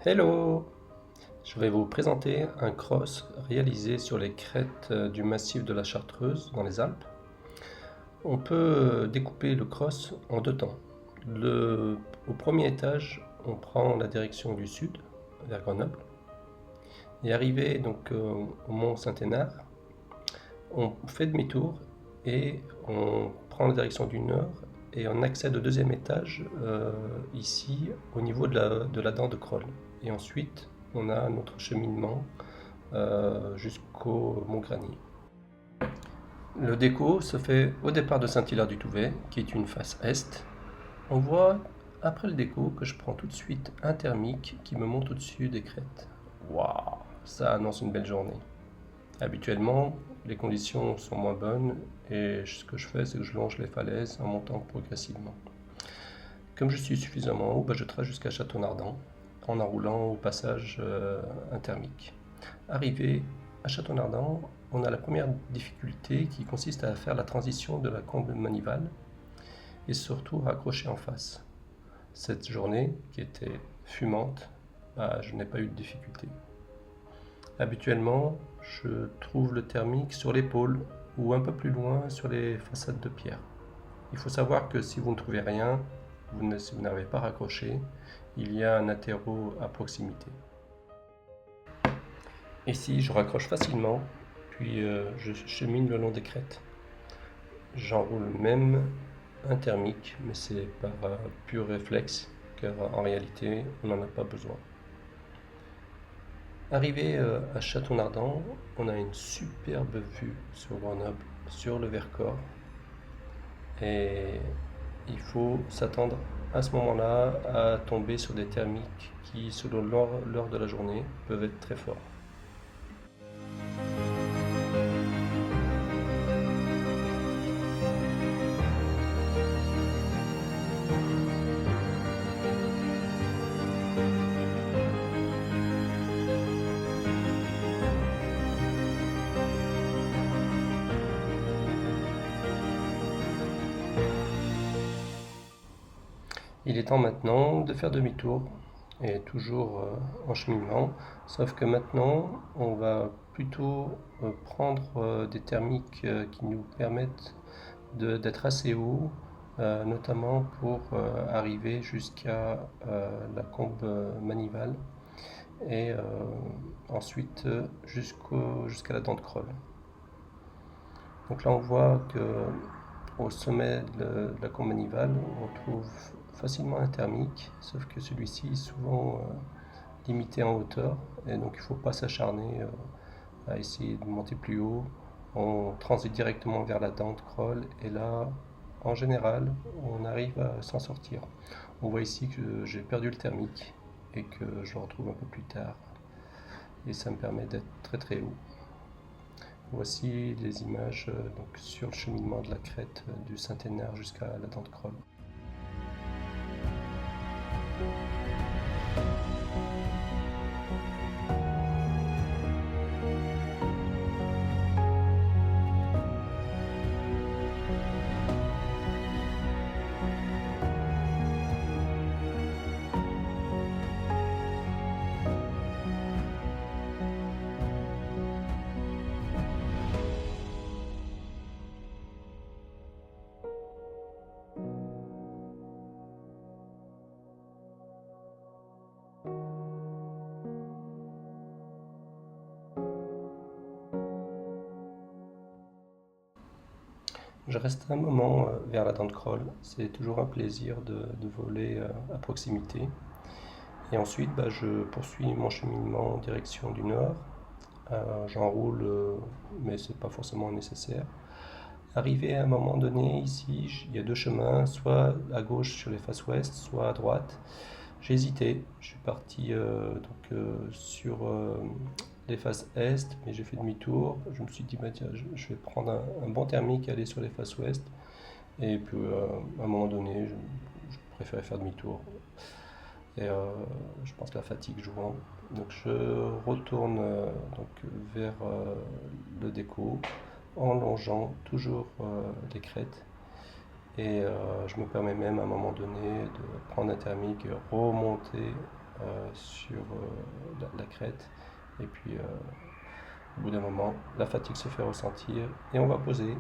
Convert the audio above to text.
Hello! Je vais vous présenter un cross réalisé sur les crêtes du massif de la Chartreuse dans les Alpes. On peut découper le cross en deux temps. Au premier étage, on prend la direction du sud vers Grenoble et arrivé donc au mont Saint-Hénard, on fait demi-tour et on prend la direction du nord et on accède au deuxième étage ici au niveau de la dent de Crolles. Et ensuite on a notre cheminement jusqu'au Mont Granier. Le déco se fait au départ de Saint-Hilaire-du-Touvet, qui est une face est. On voit après le déco que je prends tout de suite un thermique qui me monte au-dessus des crêtes. Waouh, ça annonce une belle journée. Habituellement, les conditions sont moins bonnes et ce que je fais, c'est que je longe les falaises en montant progressivement. Comme je suis suffisamment haut, je trace jusqu'à Château-Nardan en enroulant au passage un thermique. Arrivé à Château-Nardan, on a la première difficulté qui consiste à faire la transition de la combe manivale et surtout raccrocher en face. Cette journée, qui était fumante, je n'ai pas eu de difficulté. Habituellement, je trouve le thermique sur l'épaule ou un peu plus loin sur les façades de pierre. Il faut savoir que si vous ne trouvez rien, si vous n'avez pas raccroché, il y a un atterreau à proximité. Ici, je raccroche facilement, puis je chemine le long des crêtes. J'enroule même un thermique, mais c'est par pur réflexe, car en réalité, on n'en a pas besoin. Arrivé à Château-Nardan, on a une superbe vue sur Grenoble, sur le Vercors, et il faut s'attendre à ce moment-là à tomber sur des thermiques qui, selon l'heure de la journée, peuvent être très forts. Il est temps maintenant de faire demi-tour et toujours en cheminement, sauf que maintenant on va plutôt prendre des thermiques qui nous permettent d'être assez haut, notamment pour arriver jusqu'à la combe manivale et ensuite jusqu'à la dent de Crolles. Donc là on voit que au sommet de la combe manivale on trouve facilement un thermique, sauf que celui-ci est souvent limité en hauteur et donc il ne faut pas s'acharner à essayer de monter plus haut. On transite directement vers la dent de Crolles et là, en général, on arrive à s'en sortir. On voit ici que j'ai perdu le thermique et que je le retrouve un peu plus tard et ça me permet d'être très très haut. Voici les images donc, sur le cheminement de la crête du Saint-Hénard jusqu'à la dent de Crolles. Je reste un moment vers la dent de Crolles, c'est toujours un plaisir de voler à proximité. Et ensuite, je poursuis mon cheminement en direction du nord. J'enroule, mais ce n'est pas forcément nécessaire. Arrivé à un moment donné, ici, il y a deux chemins, soit à gauche sur les faces ouest, soit à droite. J'ai hésité, je suis parti sur les faces est, mais j'ai fait demi-tour. Je me suis dit, tiens, je vais prendre un bon thermique et aller sur les faces ouest. Et puis à un moment donné, je préférais faire demi-tour. Et je pense que la fatigue jouant. Donc je retourne vers le déco en longeant toujours les crêtes. Et je me permets même à un moment donné de prendre un thermique et remonter sur la crête. Et puis au bout d'un moment, la fatigue se fait ressentir et on va poser.